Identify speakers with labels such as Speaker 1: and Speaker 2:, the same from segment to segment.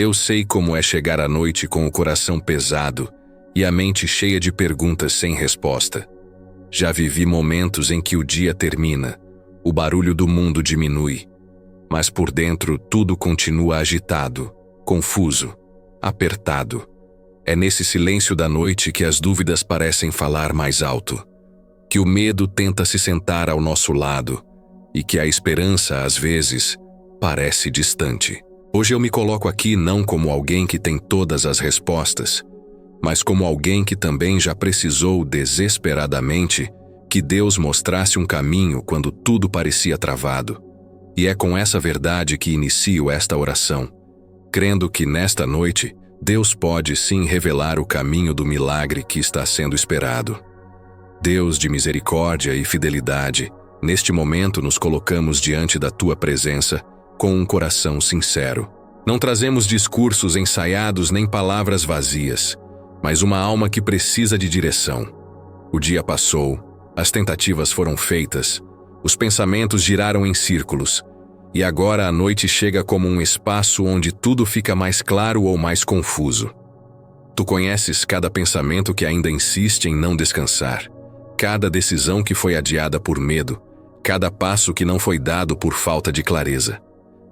Speaker 1: Eu sei como é chegar à noite com o coração pesado e a mente cheia de perguntas sem resposta. Já vivi momentos em que o dia termina, o barulho do mundo diminui, mas por dentro tudo continua agitado, confuso, apertado. É nesse silêncio da noite que as dúvidas parecem falar mais alto, que o medo tenta se sentar ao nosso lado e que a esperança, às vezes, parece distante. Hoje eu me coloco aqui não como alguém que tem todas as respostas, mas como alguém que também já precisou desesperadamente que Deus mostrasse um caminho quando tudo parecia travado. E é com essa verdade que inicio esta oração, crendo que nesta noite Deus pode sim revelar o caminho do milagre que está sendo esperado. Deus de misericórdia e fidelidade, neste momento nos colocamos diante da Tua presença com um coração sincero. Não trazemos discursos ensaiados nem palavras vazias, mas uma alma que precisa de direção. O dia passou, as tentativas foram feitas, os pensamentos giraram em círculos, e agora a noite chega como um espaço onde tudo fica mais claro ou mais confuso. Tu conheces cada pensamento que ainda insiste em não descansar, cada decisão que foi adiada por medo, cada passo que não foi dado por falta de clareza.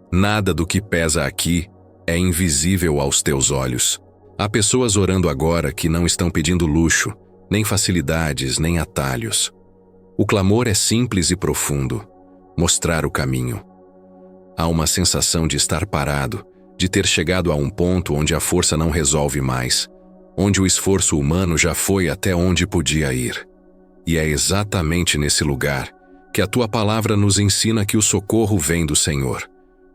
Speaker 1: Nada do que pesa aqui é invisível aos teus olhos. Há pessoas orando agora que não estão pedindo luxo, nem facilidades, nem atalhos. O clamor é simples e profundo: mostrar o caminho. Há uma sensação de estar parado, de ter chegado a um ponto onde a força não resolve mais, onde o esforço humano já foi até onde podia ir. E é exatamente nesse lugar que a Tua palavra nos ensina que o socorro vem do Senhor.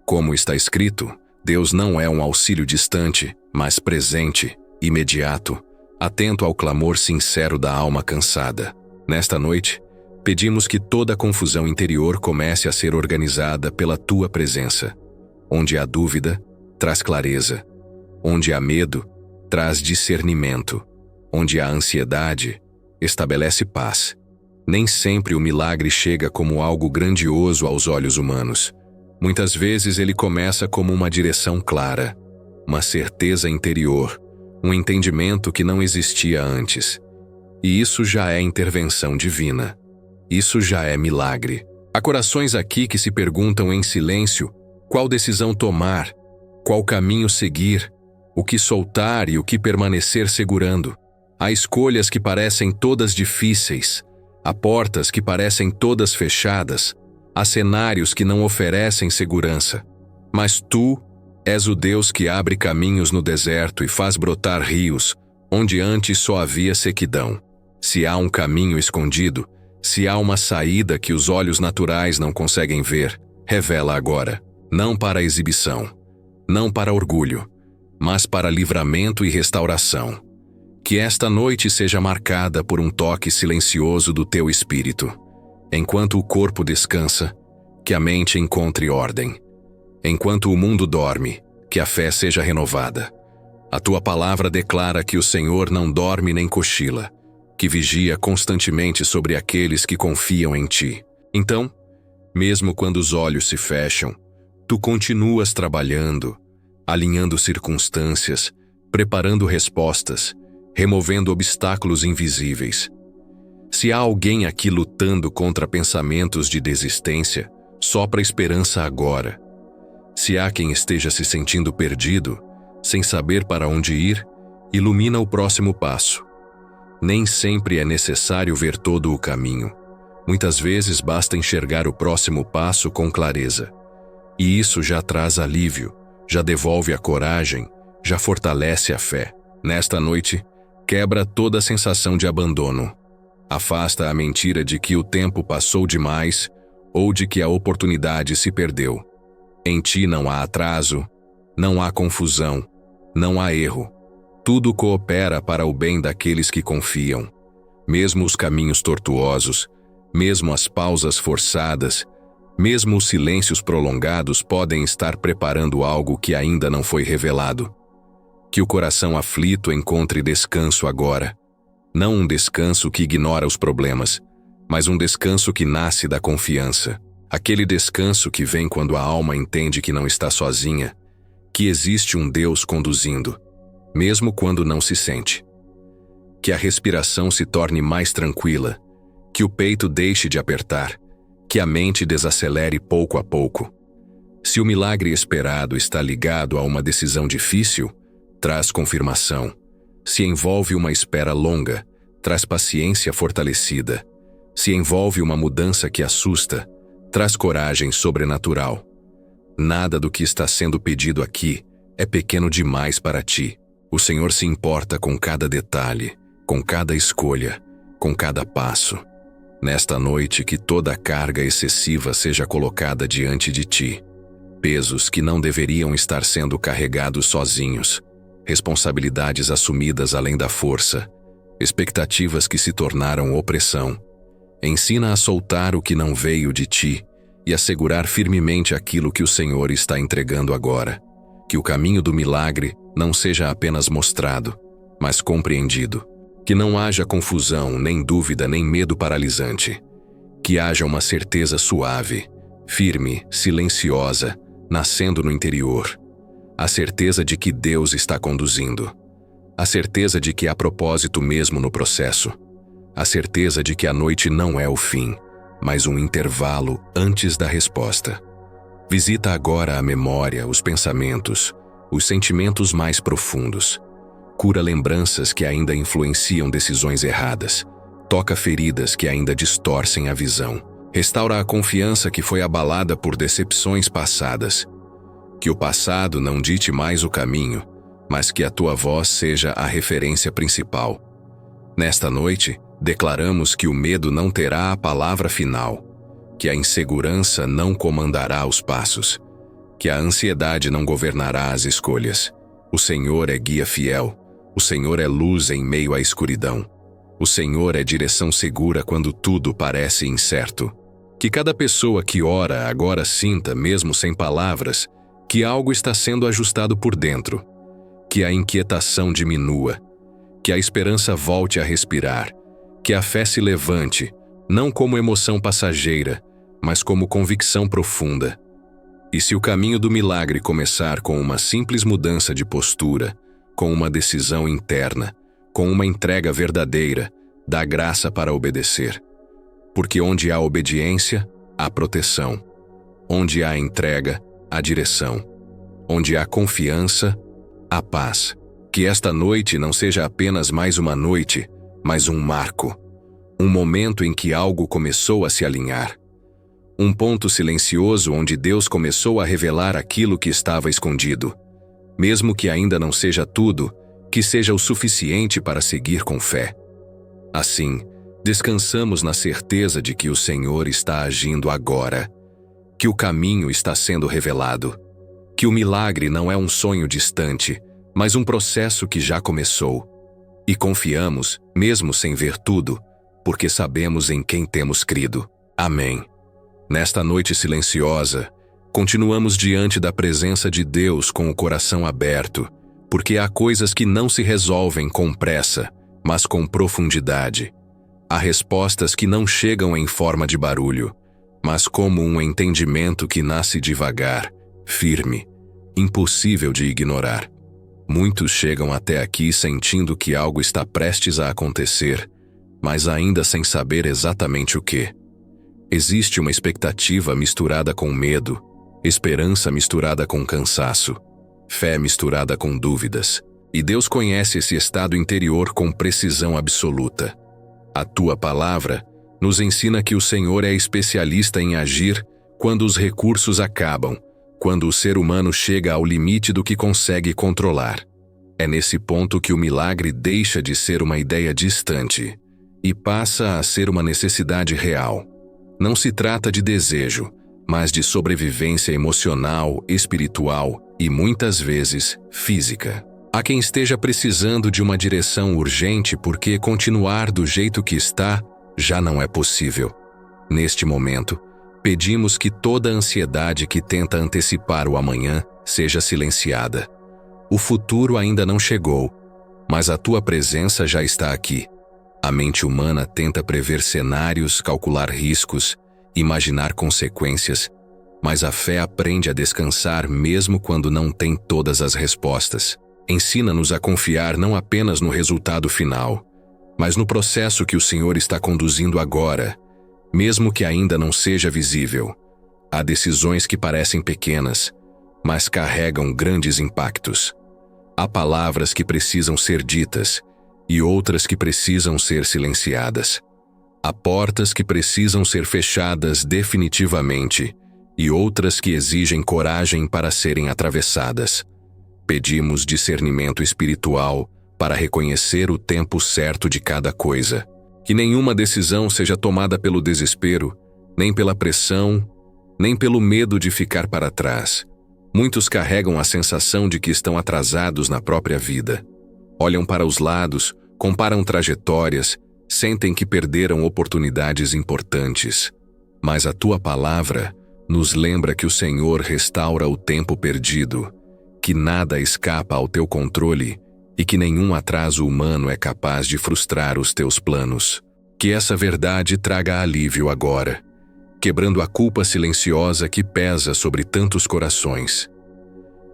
Speaker 1: Como está escrito, Deus não é um auxílio distante, mas presente, imediato, atento ao clamor sincero da alma cansada. Nesta noite, pedimos que toda a confusão interior comece a ser organizada pela Tua presença. Onde há dúvida, traz clareza. Onde há medo, traz discernimento. Onde há ansiedade, estabelece paz. Nem sempre o milagre chega como algo grandioso aos olhos humanos. Muitas vezes ele começa como uma direção clara, uma certeza interior, um entendimento que não existia antes. E isso já é intervenção divina. Isso já é milagre. Há corações aqui que se perguntam em silêncio qual decisão tomar, qual caminho seguir, o que soltar e o que permanecer segurando. Há escolhas que parecem todas difíceis, há portas que parecem todas fechadas, há cenários que não oferecem segurança. Mas Tu és o Deus que abre caminhos no deserto e faz brotar rios, onde antes só havia sequidão. Se há um caminho escondido, se há uma saída que os olhos naturais não conseguem ver, revela agora, não para exibição, não para orgulho, mas para livramento e restauração. Que esta noite seja marcada por um toque silencioso do Teu Espírito. Enquanto o corpo descansa, que a mente encontre ordem. Enquanto o mundo dorme, que a fé seja renovada. A Tua palavra declara que o Senhor não dorme nem cochila, que vigia constantemente sobre aqueles que confiam em Ti. Então, mesmo quando os olhos se fecham, Tu continuas trabalhando, alinhando circunstâncias, preparando respostas, removendo obstáculos invisíveis. Se há alguém aqui lutando contra pensamentos de desistência, sopra esperança agora. Se há quem esteja se sentindo perdido, sem saber para onde ir, ilumina o próximo passo. Nem sempre é necessário ver todo o caminho. Muitas vezes basta enxergar o próximo passo com clareza. E isso já traz alívio, já devolve a coragem, já fortalece a fé. Nesta noite, quebra toda a sensação de abandono. Afasta a mentira de que o tempo passou demais ou de que a oportunidade se perdeu. Em Ti não há atraso, não há confusão, não há erro. Tudo coopera para o bem daqueles que confiam. Mesmo os caminhos tortuosos, mesmo as pausas forçadas, mesmo os silêncios prolongados podem estar preparando algo que ainda não foi revelado. Que o coração aflito encontre descanso agora. Não um descanso que ignora os problemas, mas um descanso que nasce da confiança. Aquele descanso que vem quando a alma entende que não está sozinha, que existe um Deus conduzindo, mesmo quando não se sente. Que a respiração se torne mais tranquila, que o peito deixe de apertar, que a mente desacelere pouco a pouco. Se o milagre esperado está ligado a uma decisão difícil, traz confirmação. Se envolve uma espera longa, traz paciência fortalecida. Se envolve uma mudança que assusta, traz coragem sobrenatural. Nada do que está sendo pedido aqui é pequeno demais para ti. O Senhor se importa com cada detalhe, com cada escolha, com cada passo. Nesta noite, que toda carga excessiva seja colocada diante de ti. Pesos que não deveriam estar sendo carregados sozinhos. Responsabilidades assumidas além da força. Expectativas que se tornaram opressão. Ensina a soltar o que não veio de ti e a segurar firmemente aquilo que o Senhor está entregando agora. Que o caminho do milagre não seja apenas mostrado, mas compreendido. Que não haja confusão, nem dúvida, nem medo paralisante. Que haja uma certeza suave, firme, silenciosa, nascendo no interior. A certeza de que Deus está conduzindo. A certeza de que há propósito mesmo no processo. A certeza de que a noite não é o fim, mas um intervalo antes da resposta. Visita agora a memória, os pensamentos, os sentimentos mais profundos. Cura lembranças que ainda influenciam decisões erradas. Toca feridas que ainda distorcem a visão. Restaura a confiança que foi abalada por decepções passadas. Que o passado não dite mais o caminho, mas que a tua voz seja a referência principal. Nesta noite, declaramos que o medo não terá a palavra final, que a insegurança não comandará os passos, que a ansiedade não governará as escolhas. O Senhor é guia fiel, o Senhor é luz em meio à escuridão. O Senhor é direção segura quando tudo parece incerto. Que cada pessoa que ora agora sinta, mesmo sem palavras, que algo está sendo ajustado por dentro. Que a inquietação diminua. Que a esperança volte a respirar. Que a fé se levante, não como emoção passageira, mas como convicção profunda. E se o caminho do milagre começar com uma simples mudança de postura, com uma decisão interna, com uma entrega verdadeira, dá graça para obedecer. Porque onde há obediência, há proteção. Onde há entrega, há direção. Onde há confiança, há paz. Que esta noite não seja apenas mais uma noite, mas um marco. Um momento em que algo começou a se alinhar. Um ponto silencioso onde Deus começou a revelar aquilo que estava escondido. Mesmo que ainda não seja tudo, que seja o suficiente para seguir com fé. Assim, descansamos na certeza de que o Senhor está agindo agora, que o caminho está sendo revelado, que o milagre não é um sonho distante, mas um processo que já começou. E confiamos, mesmo sem ver tudo, porque sabemos em quem temos crido. Amém. Nesta noite silenciosa, continuamos diante da presença de Deus com o coração aberto, porque há coisas que não se resolvem com pressa, mas com profundidade. Há respostas que não chegam em forma de barulho, mas como um entendimento que nasce devagar, firme, impossível de ignorar. Muitos chegam até aqui sentindo que algo está prestes a acontecer, mas ainda sem saber exatamente o que. Existe uma expectativa misturada com medo, esperança misturada com cansaço, fé misturada com dúvidas. E Deus conhece esse estado interior com precisão absoluta. A tua palavra nos ensina que o Senhor é especialista em agir quando os recursos acabam, quando o ser humano chega ao limite do que consegue controlar. É nesse ponto que o milagre deixa de ser uma ideia distante e passa a ser uma necessidade real. Não se trata de desejo, mas de sobrevivência emocional, espiritual e, muitas vezes, física. Há quem esteja precisando de uma direção urgente porque continuar do jeito que está já não é possível. Neste momento, pedimos que toda ansiedade que tenta antecipar o amanhã seja silenciada. O futuro ainda não chegou, mas a tua presença já está aqui. A mente humana tenta prever cenários, calcular riscos, imaginar consequências, Mas a fé aprende a descansar mesmo quando não tem todas as respostas. Ensina-nos a confiar não apenas no resultado final, mas no processo que o Senhor está conduzindo agora, mesmo que ainda não seja visível. Há decisões que parecem pequenas, mas carregam grandes impactos. Há palavras que precisam ser ditas e outras que precisam ser silenciadas. Há portas que precisam ser fechadas definitivamente e outras que exigem coragem para serem atravessadas. Pedimos discernimento espiritual para reconhecer o tempo certo de cada coisa. Que nenhuma decisão seja tomada pelo desespero, nem pela pressão, nem pelo medo de ficar para trás. Muitos carregam a sensação de que estão atrasados na própria vida. Olham para os lados, comparam trajetórias, sentem que perderam oportunidades importantes. Mas a tua palavra nos lembra que o Senhor restaura o tempo perdido, que nada escapa ao teu controle e que nenhum atraso humano é capaz de frustrar os teus planos. Que essa verdade traga alívio agora, quebrando a culpa silenciosa que pesa sobre tantos corações.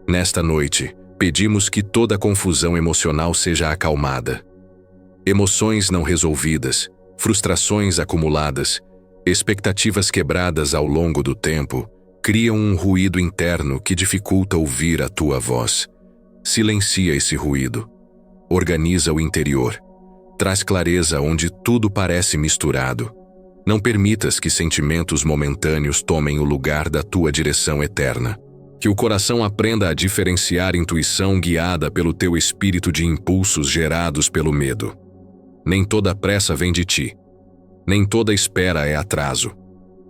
Speaker 1: Nesta noite, pedimos que toda confusão emocional seja acalmada. Emoções não resolvidas, frustrações acumuladas, expectativas quebradas ao longo do tempo, criam um ruído interno que dificulta ouvir a tua voz. Silencia esse ruído. Organiza o interior. Traz clareza onde tudo parece misturado. Não permitas que sentimentos momentâneos tomem o lugar da tua direção eterna. Que o coração aprenda a diferenciar intuição guiada pelo teu espírito de impulsos gerados pelo medo. Nem toda pressa vem de ti. Nem toda espera é atraso.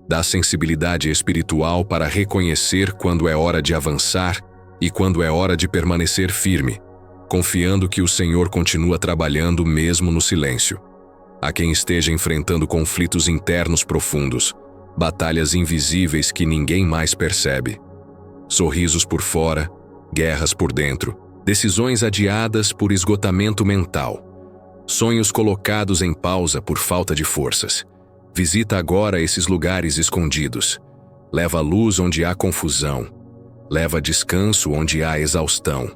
Speaker 1: Dá sensibilidade espiritual para reconhecer quando é hora de avançar e quando é hora de permanecer firme, confiando que o Senhor continua trabalhando mesmo no silêncio. A quem esteja enfrentando conflitos internos profundos, batalhas invisíveis que ninguém mais percebe. Sorrisos por fora, guerras por dentro, decisões adiadas por esgotamento mental, sonhos colocados em pausa por falta de forças. Visita agora esses lugares escondidos. Leva luz onde há confusão. Leva descanso onde há exaustão.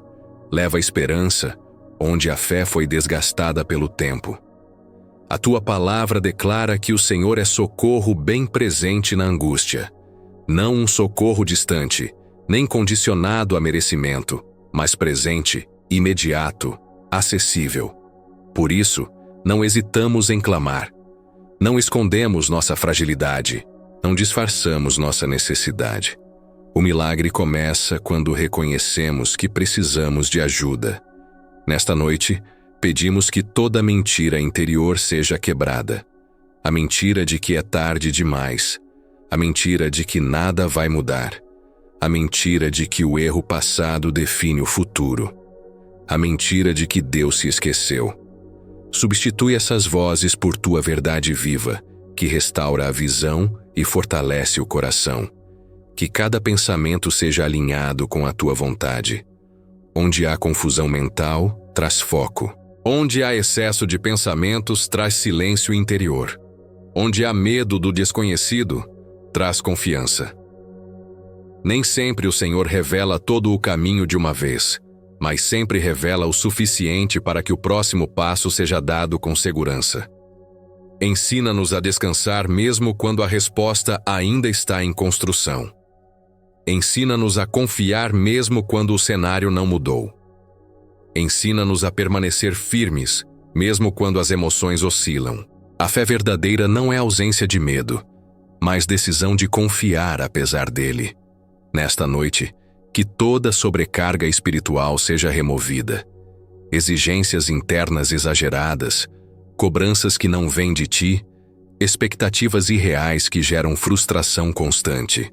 Speaker 1: Leva esperança onde a fé foi desgastada pelo tempo. A tua palavra declara que o Senhor é socorro bem presente na angústia. Não um socorro distante, nem condicionado a merecimento, mas presente, imediato, acessível. Por isso, não hesitamos em clamar. Não escondemos nossa fragilidade, não disfarçamos nossa necessidade. O milagre começa quando reconhecemos que precisamos de ajuda. Nesta noite, pedimos que toda mentira interior seja quebrada. A mentira de que é tarde demais. A mentira de que nada vai mudar. A mentira de que o erro passado define o futuro. A mentira de que Deus se esqueceu. Substitui essas vozes por tua verdade viva, que restaura a visão e fortalece o coração. Que cada pensamento seja alinhado com a tua vontade. Onde há confusão mental, traz foco. Onde há excesso de pensamentos, traz silêncio interior. Onde há medo do desconhecido, traz confiança. Nem sempre o Senhor revela todo o caminho de uma vez, mas sempre revela o suficiente para que o próximo passo seja dado com segurança. Ensina-nos a descansar mesmo quando a resposta ainda está em construção. Ensina-nos a confiar mesmo quando o cenário não mudou. Ensina-nos a permanecer firmes, mesmo quando as emoções oscilam. A fé verdadeira não é ausência de medo, mas decisão de confiar apesar dele. Nesta noite, que toda sobrecarga espiritual seja removida. Exigências internas exageradas, cobranças que não vêm de ti, expectativas irreais que geram frustração constante.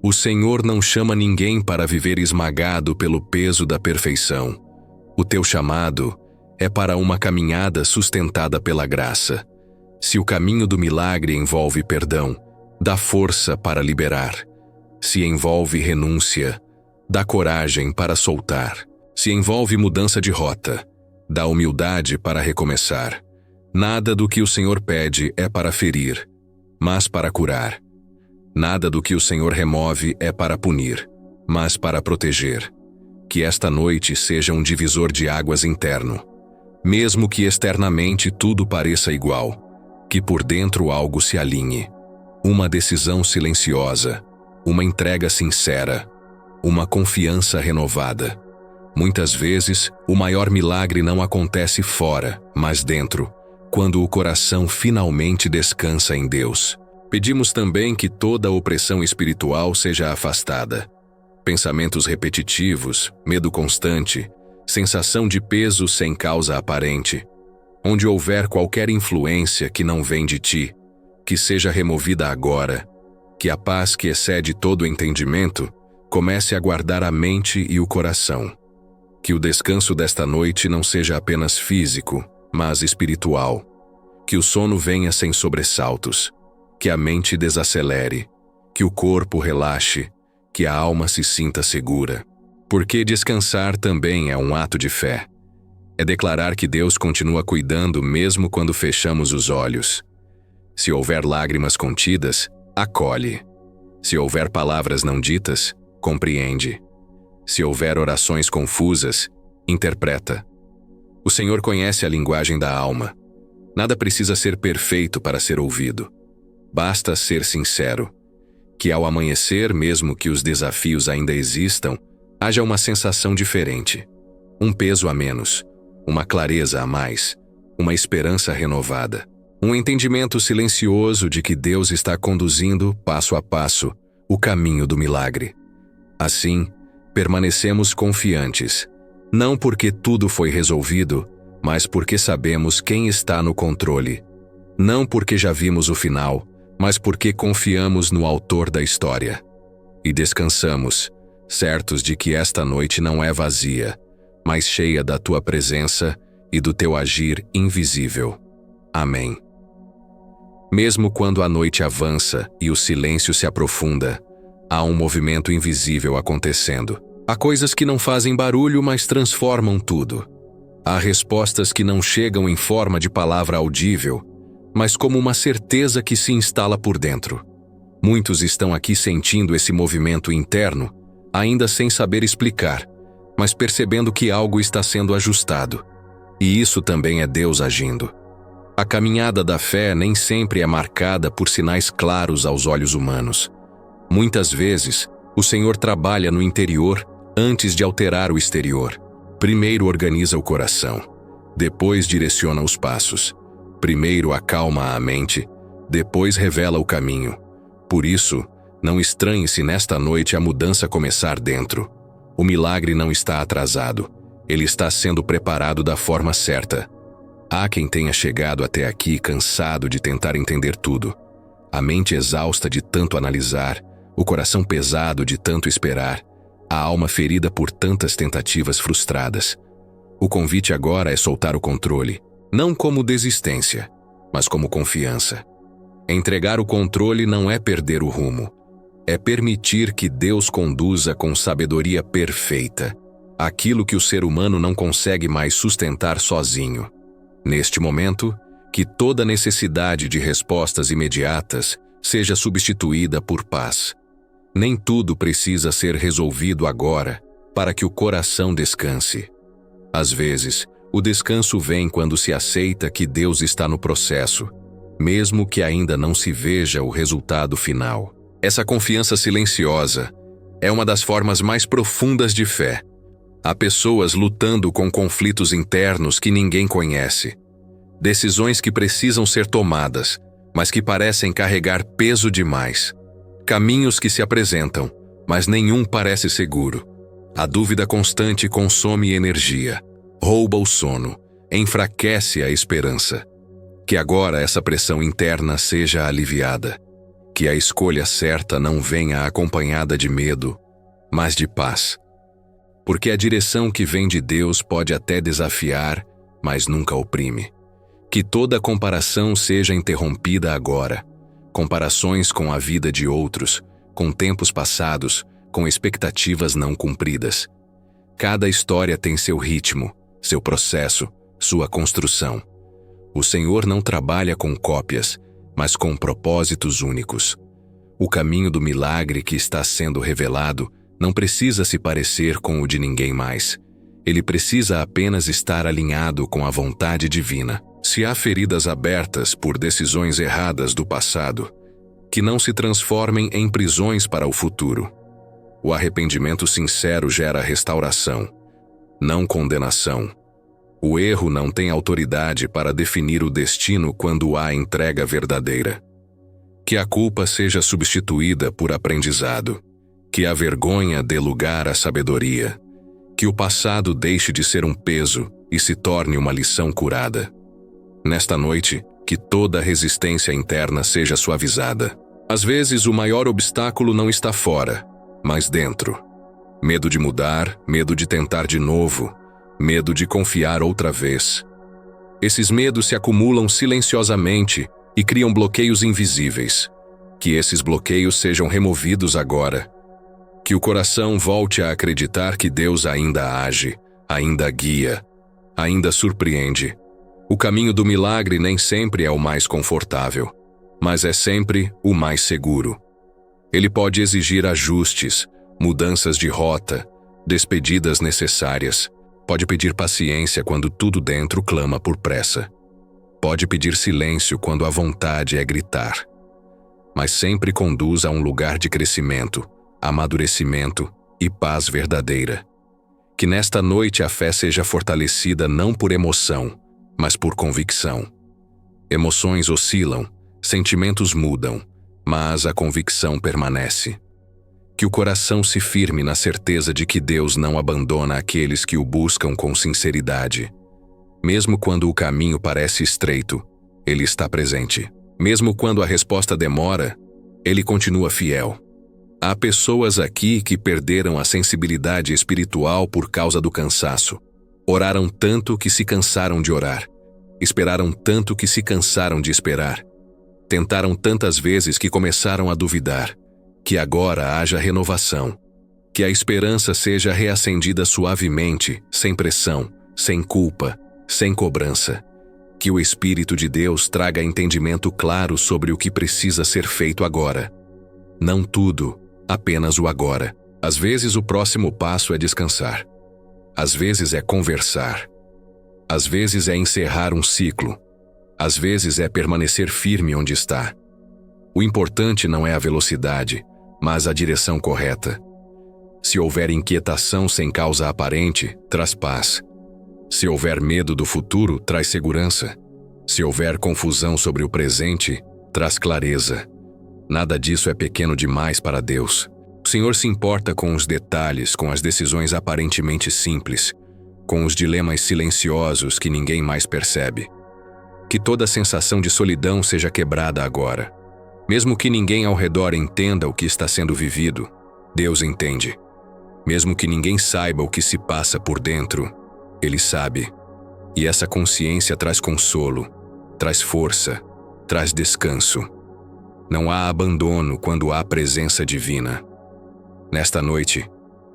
Speaker 1: O Senhor não chama ninguém para viver esmagado pelo peso da perfeição. O teu chamado é para uma caminhada sustentada pela graça. Se o caminho do milagre envolve perdão, dá força para liberar. Se envolve renúncia, dá coragem para soltar. Se envolve mudança de rota, dá humildade para recomeçar. Nada do que o Senhor pede é para ferir, mas para curar. Nada do que o Senhor remove é para punir, mas para proteger. Que esta noite seja um divisor de águas interno. Mesmo que externamente tudo pareça igual, que por dentro algo se alinhe. Uma decisão silenciosa, uma entrega sincera, uma confiança renovada. Muitas vezes, o maior milagre não acontece fora, mas dentro, quando o coração finalmente descansa em Deus. Pedimos também que toda opressão espiritual seja afastada. Pensamentos repetitivos, medo constante, sensação de peso sem causa aparente. Onde houver qualquer influência que não vem de ti, que seja removida agora. Que a paz que excede todo entendimento comece a guardar a mente e o coração. Que o descanso desta noite não seja apenas físico, mas espiritual. Que o sono venha sem sobressaltos. Que a mente desacelere. Que o corpo relaxe. Que a alma se sinta segura. Porque descansar também é um ato de fé. É declarar que Deus continua cuidando mesmo quando fechamos os olhos. Se houver lágrimas contidas, acolhe. Se houver palavras não ditas, compreende. Se houver orações confusas, interpreta. O Senhor conhece a linguagem da alma. Nada precisa ser perfeito para ser ouvido. Basta ser sincero. Que ao amanhecer, mesmo que os desafios ainda existam, haja uma sensação diferente. Um peso a menos, uma clareza a mais, uma esperança renovada. Um entendimento silencioso de que Deus está conduzindo, passo a passo, o caminho do milagre. Assim, permanecemos confiantes, não porque tudo foi resolvido, mas porque sabemos quem está no controle. Não porque já vimos o final, mas porque confiamos no autor da história. E descansamos, certos de que esta noite não é vazia, mas cheia da tua presença e do teu agir invisível. Amém. Mesmo quando a noite avança e o silêncio se aprofunda, há um movimento invisível acontecendo. Há coisas que não fazem barulho, mas transformam tudo. Há respostas que não chegam em forma de palavra audível, mas como uma certeza que se instala por dentro. Muitos estão aqui sentindo esse movimento interno, ainda sem saber explicar, mas percebendo que algo está sendo ajustado. E isso também é Deus agindo. A caminhada da fé nem sempre é marcada por sinais claros aos olhos humanos. Muitas vezes, o Senhor trabalha no interior antes de alterar o exterior. Primeiro organiza o coração, depois direciona os passos. Primeiro acalma a mente, depois revela o caminho. Por isso, não estranhe se nesta noite a mudança começar dentro. O milagre não está atrasado, ele está sendo preparado da forma certa. Há quem tenha chegado até aqui cansado de tentar entender tudo. A mente exausta de tanto analisar, o coração pesado de tanto esperar, a alma ferida por tantas tentativas frustradas. O convite agora é soltar o controle, não como desistência, mas como confiança. Entregar o controle não é perder o rumo, é permitir que Deus conduza com sabedoria perfeita aquilo que o ser humano não consegue mais sustentar sozinho. Neste momento, que toda necessidade de respostas imediatas seja substituída por paz. Nem tudo precisa ser resolvido agora para que o coração descanse. Às vezes, o descanso vem quando se aceita que Deus está no processo, mesmo que ainda não se veja o resultado final. Essa confiança silenciosa é uma das formas mais profundas de fé. Há pessoas lutando com conflitos internos que ninguém conhece. Decisões que precisam ser tomadas, mas que parecem carregar peso demais. Caminhos que se apresentam, mas nenhum parece seguro. A dúvida constante consome energia, rouba o sono, enfraquece a esperança. Que agora essa pressão interna seja aliviada. Que a escolha certa não venha acompanhada de medo, mas de paz. Porque a direção que vem de Deus pode até desafiar, mas nunca oprime. Que toda comparação seja interrompida agora. Comparações com a vida de outros, com tempos passados, com expectativas não cumpridas. Cada história tem seu ritmo, seu processo, sua construção. O Senhor não trabalha com cópias, mas com propósitos únicos. O caminho do milagre que está sendo revelado não precisa se parecer com o de ninguém mais. Ele precisa apenas estar alinhado com a vontade divina. Se há feridas abertas por decisões erradas do passado, que não se transformem em prisões para o futuro. O arrependimento sincero gera restauração, não condenação. O erro não tem autoridade para definir o destino quando há entrega verdadeira. Que a culpa seja substituída por aprendizado. Que a vergonha dê lugar à sabedoria. Que o passado deixe de ser um peso e se torne uma lição curada. Nesta noite, que toda resistência interna seja suavizada. Às vezes, o maior obstáculo não está fora, mas dentro. Medo de mudar, medo de tentar de novo, medo de confiar outra vez. Esses medos se acumulam silenciosamente e criam bloqueios invisíveis. Que esses bloqueios sejam removidos agora. Que o coração volte a acreditar que Deus ainda age, ainda guia, ainda surpreende. O caminho do milagre nem sempre é o mais confortável, mas é sempre o mais seguro. Ele pode exigir ajustes, mudanças de rota, despedidas necessárias. Pode pedir paciência quando tudo dentro clama por pressa. Pode pedir silêncio quando a vontade é gritar. Mas sempre conduz a um lugar de crescimento, amadurecimento e paz verdadeira. Que nesta noite a fé seja fortalecida não por emoção, mas por convicção. Emoções oscilam, sentimentos mudam, mas a convicção permanece. Que o coração se firme na certeza de que Deus não abandona aqueles que o buscam com sinceridade. Mesmo quando o caminho parece estreito, Ele está presente. Mesmo quando a resposta demora, Ele continua fiel. Há pessoas aqui que perderam a sensibilidade espiritual por causa do cansaço. Oraram tanto que se cansaram de orar. Esperaram tanto que se cansaram de esperar. Tentaram tantas vezes que começaram a duvidar. Que agora haja renovação. Que a esperança seja reacendida suavemente, sem pressão, sem culpa, sem cobrança. Que o Espírito de Deus traga entendimento claro sobre o que precisa ser feito agora. Não tudo, apenas o agora. Às vezes o próximo passo é descansar. Às vezes é conversar. Às vezes é encerrar um ciclo. Às vezes é permanecer firme onde está. O importante não é a velocidade, mas a direção correta. Se houver inquietação sem causa aparente, traz paz. Se houver medo do futuro, traz segurança. Se houver confusão sobre o presente, traz clareza. Nada disso é pequeno demais para Deus. O Senhor se importa com os detalhes, com as decisões aparentemente simples, com os dilemas silenciosos que ninguém mais percebe. Que toda sensação de solidão seja quebrada agora. Mesmo que ninguém ao redor entenda o que está sendo vivido, Deus entende. Mesmo que ninguém saiba o que se passa por dentro, Ele sabe. E essa consciência traz consolo, traz força, traz descanso. Não há abandono quando há presença divina. Nesta noite,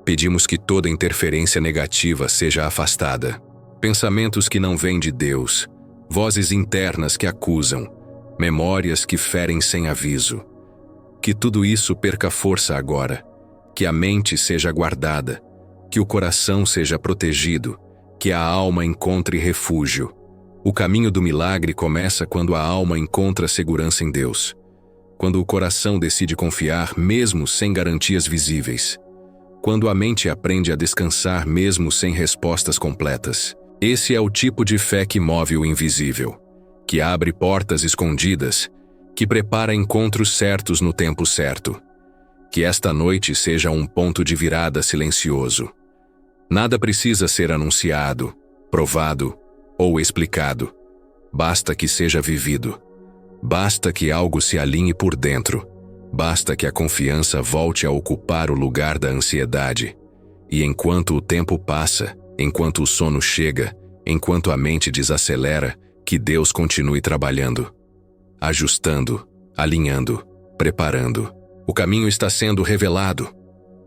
Speaker 1: pedimos que toda interferência negativa seja afastada. Pensamentos que não vêm de Deus, vozes internas que acusam, memórias que ferem sem aviso. Que tudo isso perca força agora, que a mente seja guardada, que o coração seja protegido, que a alma encontre refúgio. O caminho do milagre começa quando a alma encontra segurança em Deus. Quando o coração decide confiar mesmo sem garantias visíveis. Quando a mente aprende a descansar mesmo sem respostas completas. Esse é o tipo de fé que move o invisível, que abre portas escondidas, que prepara encontros certos no tempo certo. Que esta noite seja um ponto de virada silencioso. Nada precisa ser anunciado, provado ou explicado. Basta que seja vivido. Basta que algo se alinhe por dentro. Basta que a confiança volte a ocupar o lugar da ansiedade. E enquanto o tempo passa, enquanto o sono chega, enquanto a mente desacelera, que Deus continue trabalhando, ajustando, alinhando, preparando. O caminho está sendo revelado.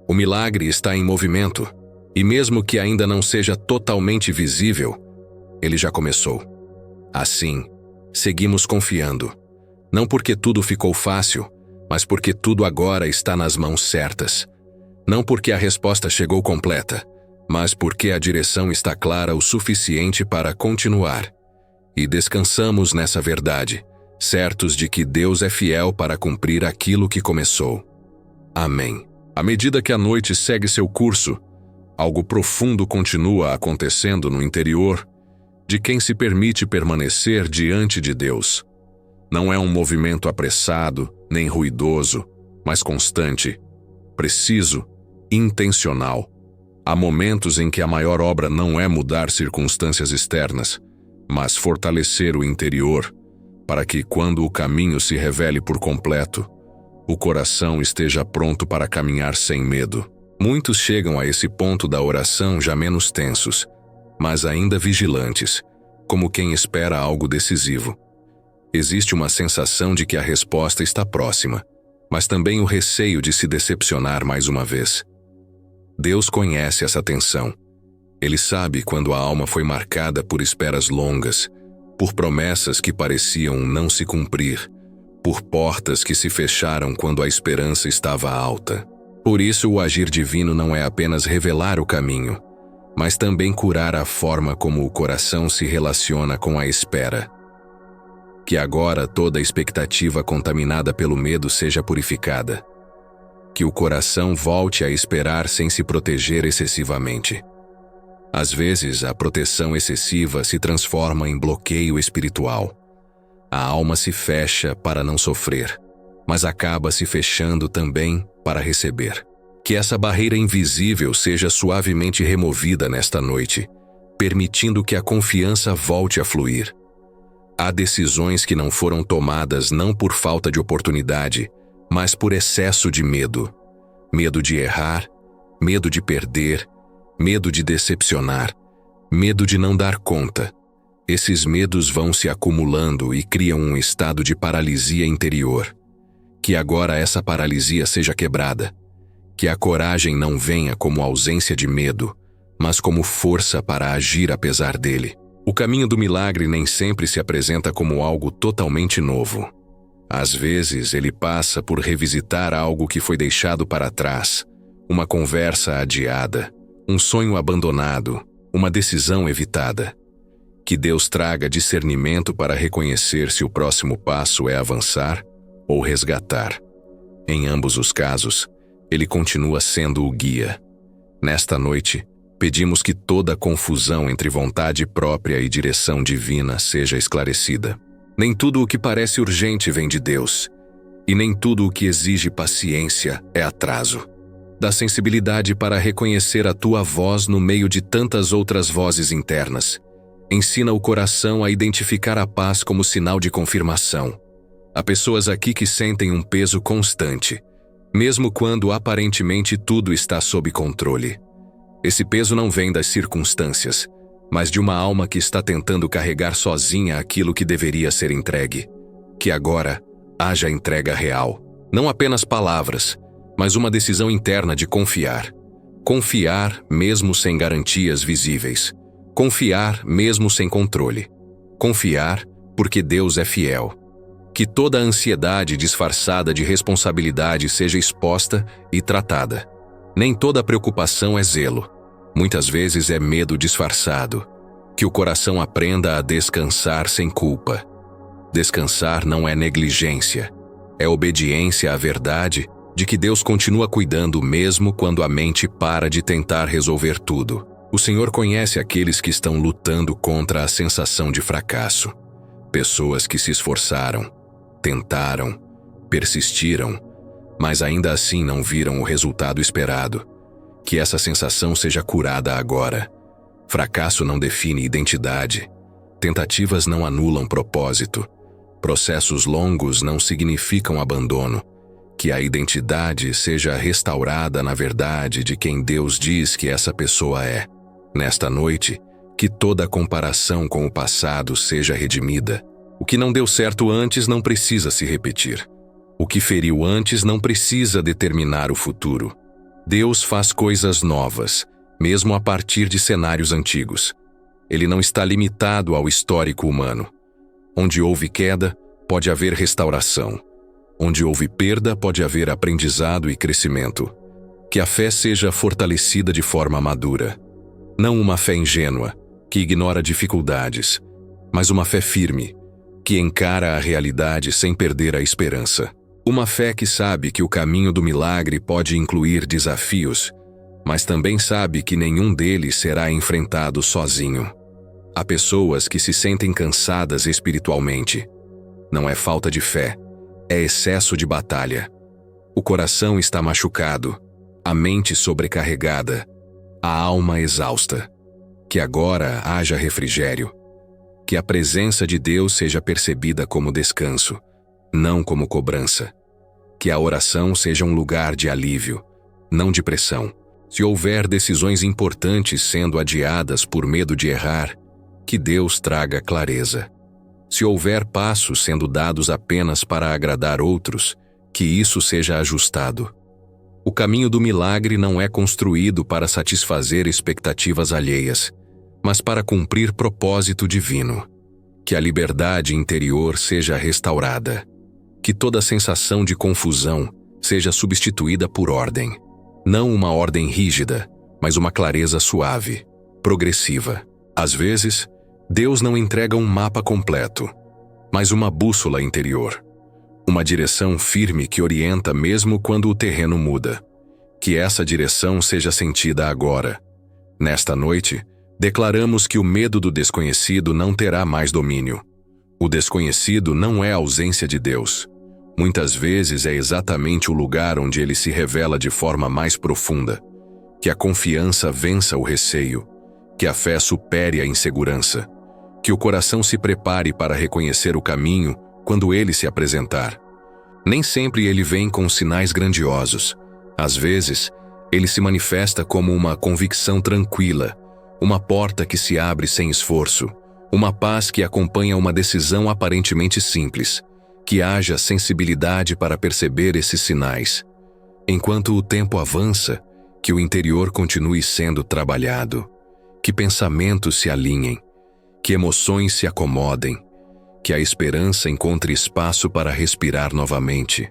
Speaker 1: O milagre está em movimento. E mesmo que ainda não seja totalmente visível, ele já começou. Assim, seguimos confiando. Não porque tudo ficou fácil, mas porque tudo agora está nas mãos certas. Não porque a resposta chegou completa, mas porque a direção está clara o suficiente para continuar. E descansamos nessa verdade, certos de que Deus é fiel para cumprir aquilo que começou. Amém. À medida que a noite segue seu curso, algo profundo continua acontecendo no interior de quem se permite permanecer diante de Deus. Não é um movimento apressado, nem ruidoso, mas constante, preciso, intencional. Há momentos em que a maior obra não é mudar circunstâncias externas, mas fortalecer o interior, para que, quando o caminho se revele por completo, o coração esteja pronto para caminhar sem medo. Muitos chegam a esse ponto da oração já menos tensos, mas ainda vigilantes, como quem espera algo decisivo. Existe uma sensação de que a resposta está próxima, mas também o receio de se decepcionar mais uma vez. Deus conhece essa tensão. Ele sabe quando a alma foi marcada por esperas longas, por promessas que pareciam não se cumprir, por portas que se fecharam quando a esperança estava alta. Por isso, o agir divino não é apenas revelar o caminho, mas também curar a forma como o coração se relaciona com a espera. Que agora toda expectativa contaminada pelo medo seja purificada. Que o coração volte a esperar sem se proteger excessivamente. Às vezes, a proteção excessiva se transforma em bloqueio espiritual. A alma se fecha para não sofrer, mas acaba se fechando também para receber. Que essa barreira invisível seja suavemente removida nesta noite, permitindo que a confiança volte a fluir. Há decisões que não foram tomadas não por falta de oportunidade, mas por excesso de medo. Medo de errar, medo de perder, medo de decepcionar, medo de não dar conta. Esses medos vão se acumulando e criam um estado de paralisia interior. Que agora essa paralisia seja quebrada. Que a coragem não venha como ausência de medo, mas como força para agir apesar dele. O caminho do milagre nem sempre se apresenta como algo totalmente novo. Às vezes, ele passa por revisitar algo que foi deixado para trás, uma conversa adiada, um sonho abandonado, uma decisão evitada. Que Deus traga discernimento para reconhecer se o próximo passo é avançar ou resgatar. Em ambos os casos, ele continua sendo o guia. Nesta noite, pedimos que toda confusão entre vontade própria e direção divina seja esclarecida. Nem tudo o que parece urgente vem de Deus, e nem tudo o que exige paciência é atraso. Dá sensibilidade para reconhecer a tua voz no meio de tantas outras vozes internas. Ensina o coração a identificar a paz como sinal de confirmação. Há pessoas aqui que sentem um peso constante, mesmo quando aparentemente tudo está sob controle. Esse peso não vem das circunstâncias, mas de uma alma que está tentando carregar sozinha aquilo que deveria ser entregue. Que agora haja entrega real, não apenas palavras, mas uma decisão interna de confiar. Confiar mesmo sem garantias visíveis. Confiar mesmo sem controle. Confiar porque Deus é fiel. Que toda a ansiedade disfarçada de responsabilidade seja exposta e tratada. Nem toda preocupação é zelo. Muitas vezes é medo disfarçado. Que o coração aprenda a descansar sem culpa. Descansar não é negligência. É obediência à verdade de que Deus continua cuidando mesmo quando a mente para de tentar resolver tudo. O Senhor conhece aqueles que estão lutando contra a sensação de fracasso. Pessoas que se esforçaram, tentaram, persistiram, mas ainda assim não viram o resultado esperado. Que essa sensação seja curada agora. Fracasso não define identidade. Tentativas não anulam propósito. Processos longos não significam abandono. Que a identidade seja restaurada na verdade de quem Deus diz que essa pessoa é. Nesta noite, que toda comparação com o passado seja redimida. O que não deu certo antes não precisa se repetir. O que feriu antes não precisa determinar o futuro. Deus faz coisas novas, mesmo a partir de cenários antigos. Ele não está limitado ao histórico humano. Onde houve queda, pode haver restauração. Onde houve perda, pode haver aprendizado e crescimento. Que a fé seja fortalecida de forma madura. Não uma fé ingênua, que ignora dificuldades, mas uma fé firme, que encara a realidade sem perder a esperança. Uma fé que sabe que o caminho do milagre pode incluir desafios, mas também sabe que nenhum deles será enfrentado sozinho. Há pessoas que se sentem cansadas espiritualmente. Não é falta de fé, é excesso de batalha. O coração está machucado, a mente sobrecarregada, a alma exausta. Que agora haja refrigério. Que a presença de Deus seja percebida como descanso, não como cobrança. Que a oração seja um lugar de alívio, não de pressão. Se houver decisões importantes sendo adiadas por medo de errar, que Deus traga clareza. Se houver passos sendo dados apenas para agradar outros, que isso seja ajustado. O caminho do milagre não é construído para satisfazer expectativas alheias, mas para cumprir propósito divino. Que a liberdade interior seja restaurada. Que toda sensação de confusão seja substituída por ordem. Não uma ordem rígida, mas uma clareza suave, progressiva. Às vezes, Deus não entrega um mapa completo, mas uma bússola interior. Uma direção firme que orienta mesmo quando o terreno muda. Que essa direção seja sentida agora. Nesta noite, declaramos que o medo do desconhecido não terá mais domínio. O desconhecido não é a ausência de Deus. Muitas vezes é exatamente o lugar onde ele se revela de forma mais profunda. Que a confiança vença o receio. Que a fé supere a insegurança. Que o coração se prepare para reconhecer o caminho quando ele se apresentar. Nem sempre ele vem com sinais grandiosos. Às vezes, ele se manifesta como uma convicção tranquila, uma porta que se abre sem esforço, uma paz que acompanha uma decisão aparentemente simples. Que haja sensibilidade para perceber esses sinais. Enquanto o tempo avança, que o interior continue sendo trabalhado. Que pensamentos se alinhem. Que emoções se acomodem. Que a esperança encontre espaço para respirar novamente.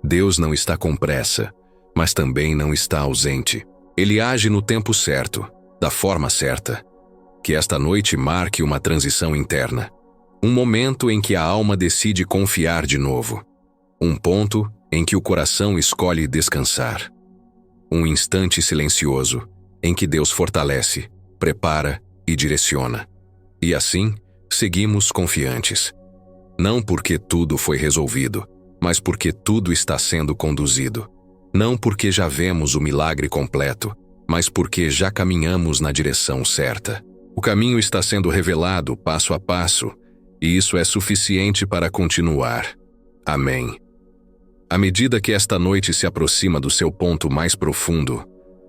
Speaker 1: Deus não está com pressa, mas também não está ausente. Ele age no tempo certo, da forma certa. Que esta noite marque uma transição interna. Um momento em que a alma decide confiar de novo. Um ponto em que o coração escolhe descansar. Um instante silencioso em que Deus fortalece, prepara e direciona. E assim, seguimos confiantes. Não porque tudo foi resolvido, mas porque tudo está sendo conduzido. Não porque já vemos o milagre completo, mas porque já caminhamos na direção certa. O caminho está sendo revelado passo a passo, e isso é suficiente para continuar. Amém. À medida que esta noite se aproxima do seu ponto mais profundo,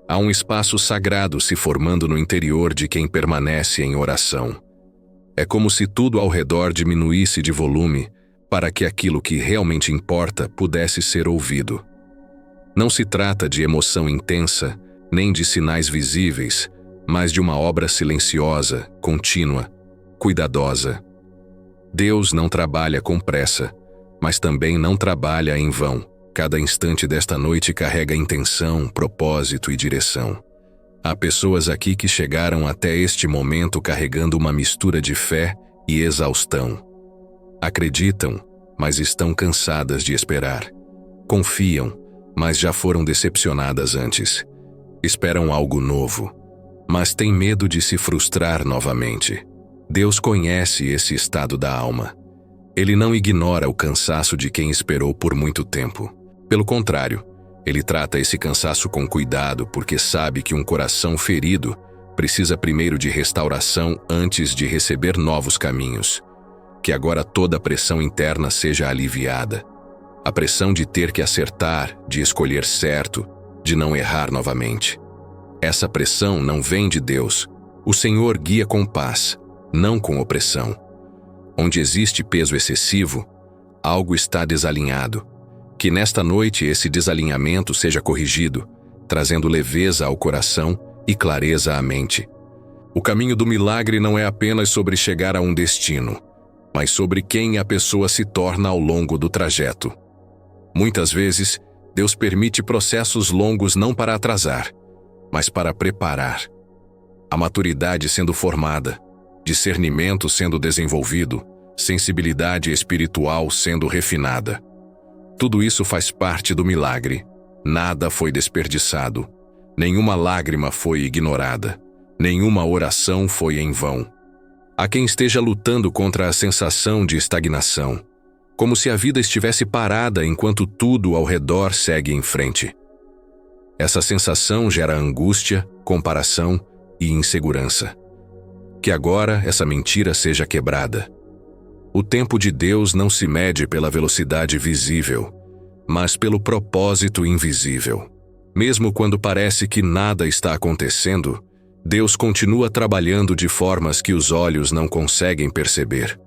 Speaker 1: há um espaço sagrado se formando no interior de quem permanece em oração. É como se tudo ao redor diminuísse de volume para que aquilo que realmente importa pudesse ser ouvido. Não se trata de emoção intensa, nem de sinais visíveis, mas de uma obra silenciosa, contínua, cuidadosa. Deus não trabalha com pressa, mas também não trabalha em vão. Cada instante desta noite carrega intenção, propósito e direção. Há pessoas aqui que chegaram até este momento carregando uma mistura de fé e exaustão. Acreditam, mas estão cansadas de esperar. Confiam, mas já foram decepcionadas antes. Esperam algo novo, mas têm medo de se frustrar novamente. Deus conhece esse estado da alma. Ele não ignora o cansaço de quem esperou por muito tempo. Pelo contrário, ele trata esse cansaço com cuidado porque sabe que um coração ferido precisa primeiro de restauração antes de receber novos caminhos. Que agora toda a pressão interna seja aliviada. A pressão de ter que acertar, de escolher certo, de não errar novamente. Essa pressão não vem de Deus. O Senhor guia com paz, não com opressão. Onde existe peso excessivo, algo está desalinhado. Que nesta noite esse desalinhamento seja corrigido, trazendo leveza ao coração e clareza à mente. O caminho do milagre não é apenas sobre chegar a um destino, mas sobre quem a pessoa se torna ao longo do trajeto. Muitas vezes, Deus permite processos longos não para atrasar, mas para preparar. A maturidade sendo formada, discernimento sendo desenvolvido, sensibilidade espiritual sendo refinada. Tudo isso faz parte do milagre. Nada foi desperdiçado. Nenhuma lágrima foi ignorada. Nenhuma oração foi em vão. Há quem esteja lutando contra a sensação de estagnação, como se a vida estivesse parada enquanto tudo ao redor segue em frente. Essa sensação gera angústia, comparação e insegurança. Que agora essa mentira seja quebrada. O tempo de Deus não se mede pela velocidade visível, mas pelo propósito invisível. Mesmo quando parece que nada está acontecendo, Deus continua trabalhando de formas que os olhos não conseguem perceber.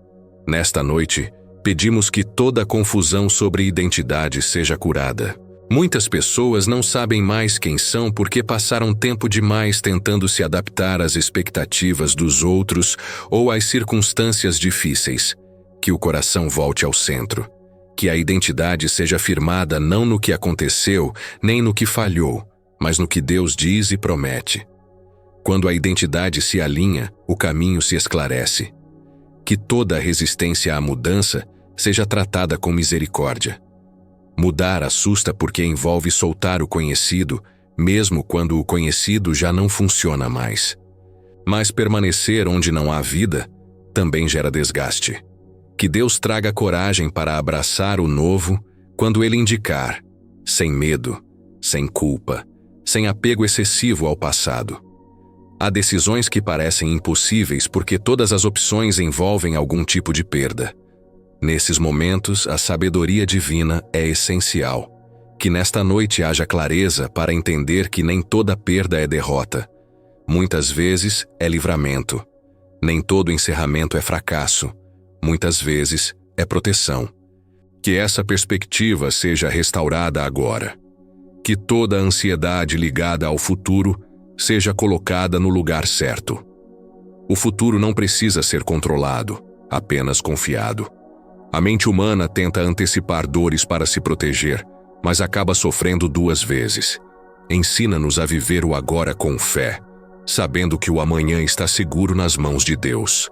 Speaker 1: Nesta noite, pedimos que toda confusão sobre identidade seja curada. Muitas pessoas não sabem mais quem são porque passaram tempo demais tentando se adaptar às expectativas dos outros ou às circunstâncias difíceis. Que o coração volte ao centro. Que a identidade seja firmada não no que aconteceu, nem no que falhou, mas no que Deus diz e promete. Quando a identidade se alinha, o caminho se esclarece. Que toda resistência à mudança seja tratada com misericórdia. Mudar assusta porque envolve soltar o conhecido, mesmo quando o conhecido já não funciona mais. Mas permanecer onde não há vida também gera desgaste. Que Deus traga coragem para abraçar o novo quando Ele indicar, sem medo, sem culpa, sem apego excessivo ao passado. Há decisões que parecem impossíveis porque todas as opções envolvem algum tipo de perda. Nesses momentos, a sabedoria divina é essencial. Que nesta noite haja clareza para entender que nem toda perda é derrota. Muitas vezes é livramento. Nem todo encerramento é fracasso. Muitas vezes é proteção. Que essa perspectiva seja restaurada agora. Que toda a ansiedade ligada ao futuro seja colocada no lugar certo. O futuro não precisa ser controlado, apenas confiado. A mente humana tenta antecipar dores para se proteger, mas acaba sofrendo duas vezes. Ensina-nos a viver o agora com fé, sabendo que o amanhã está seguro nas mãos de Deus.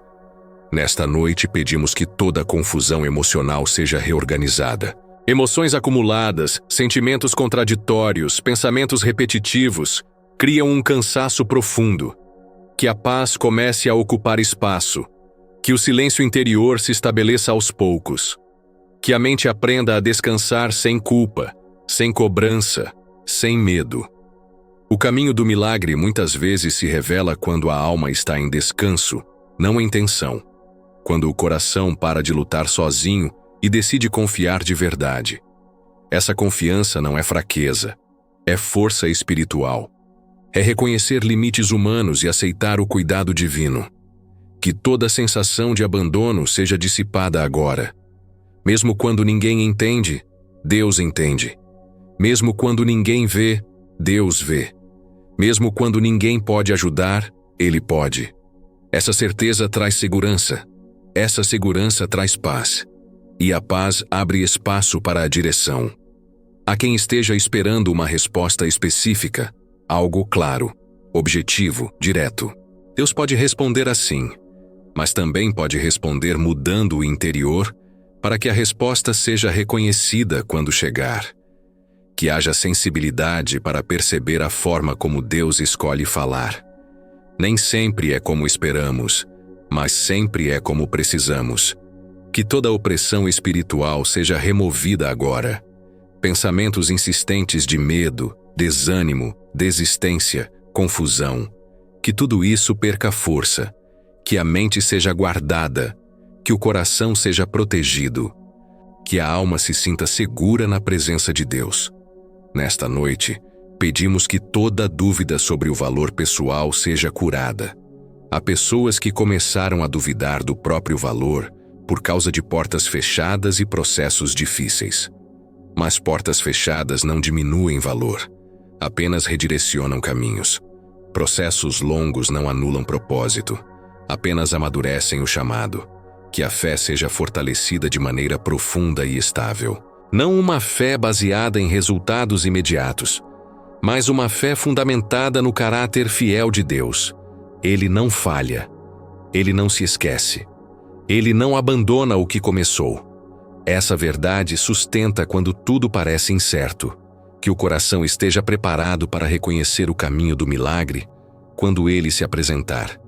Speaker 1: Nesta noite pedimos que toda a confusão emocional seja reorganizada. Emoções acumuladas, sentimentos contraditórios, pensamentos repetitivos, criam um cansaço profundo. Que a paz comece a ocupar espaço. Que o silêncio interior se estabeleça aos poucos. Que a mente aprenda a descansar sem culpa, sem cobrança, sem medo. O caminho do milagre muitas vezes se revela quando a alma está em descanso, não em tensão. Quando o coração para de lutar sozinho e decide confiar de verdade. Essa confiança não é fraqueza, é força espiritual. É reconhecer limites humanos e aceitar o cuidado divino. Que toda sensação de abandono seja dissipada agora. Mesmo quando ninguém entende, Deus entende. Mesmo quando ninguém vê, Deus vê. Mesmo quando ninguém pode ajudar, Ele pode. Essa certeza traz segurança. Essa segurança traz paz. E a paz abre espaço para a direção. Há quem esteja esperando uma resposta específica, algo claro, objetivo, direto. Deus pode responder assim, mas também pode responder mudando o interior para que a resposta seja reconhecida quando chegar. Que haja sensibilidade para perceber a forma como Deus escolhe falar. Nem sempre é como esperamos, mas sempre é como precisamos. Que toda opressão espiritual seja removida agora. Pensamentos insistentes de medo, desânimo, desistência, confusão. Que tudo isso perca força. Que a mente seja guardada. Que o coração seja protegido. Que a alma se sinta segura na presença de Deus. Nesta noite, pedimos que toda dúvida sobre o valor pessoal seja curada. Há pessoas que começaram a duvidar do próprio valor por causa de portas fechadas e processos difíceis. Mas portas fechadas não diminuem valor, apenas redirecionam caminhos. Processos longos não anulam propósito, apenas amadurecem o chamado. Que a fé seja fortalecida de maneira profunda e estável. Não uma fé baseada em resultados imediatos, mas uma fé fundamentada no caráter fiel de Deus. Ele não falha. Ele não se esquece. Ele não abandona o que começou. Essa verdade sustenta quando tudo parece incerto, que o coração esteja preparado para reconhecer o caminho do milagre quando ele se apresentar.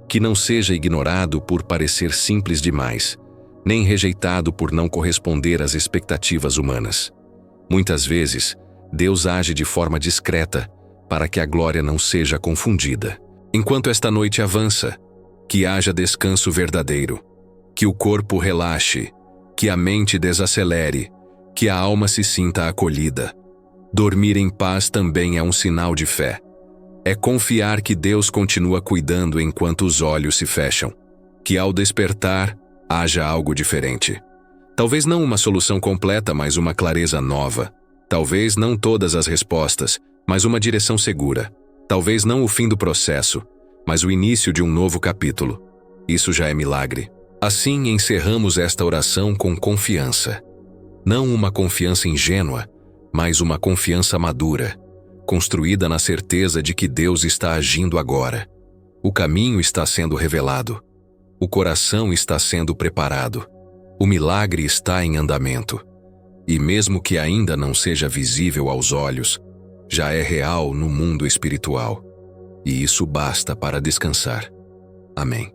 Speaker 1: Que não seja ignorado por parecer simples demais, nem rejeitado por não corresponder às expectativas humanas. Muitas vezes, Deus age de forma discreta para que a glória não seja confundida. Enquanto esta noite avança, que haja descanso verdadeiro, que o corpo relaxe, que a mente desacelere, que a alma se sinta acolhida. Dormir em paz também é um sinal de fé. É confiar que Deus continua cuidando enquanto os olhos se fecham, que ao despertar, haja algo diferente. Talvez não uma solução completa, mas uma clareza nova. Talvez não todas as respostas, mas uma direção segura. Talvez não o fim do processo, mas o início de um novo capítulo. Isso já é milagre. Assim encerramos esta oração com confiança. Não uma confiança ingênua, mas uma confiança madura, construída na certeza de que Deus está agindo agora. O caminho está sendo revelado. O coração está sendo preparado. O milagre está em andamento. E mesmo que ainda não seja visível aos olhos, já é real no mundo espiritual. E isso basta para descansar. Amém.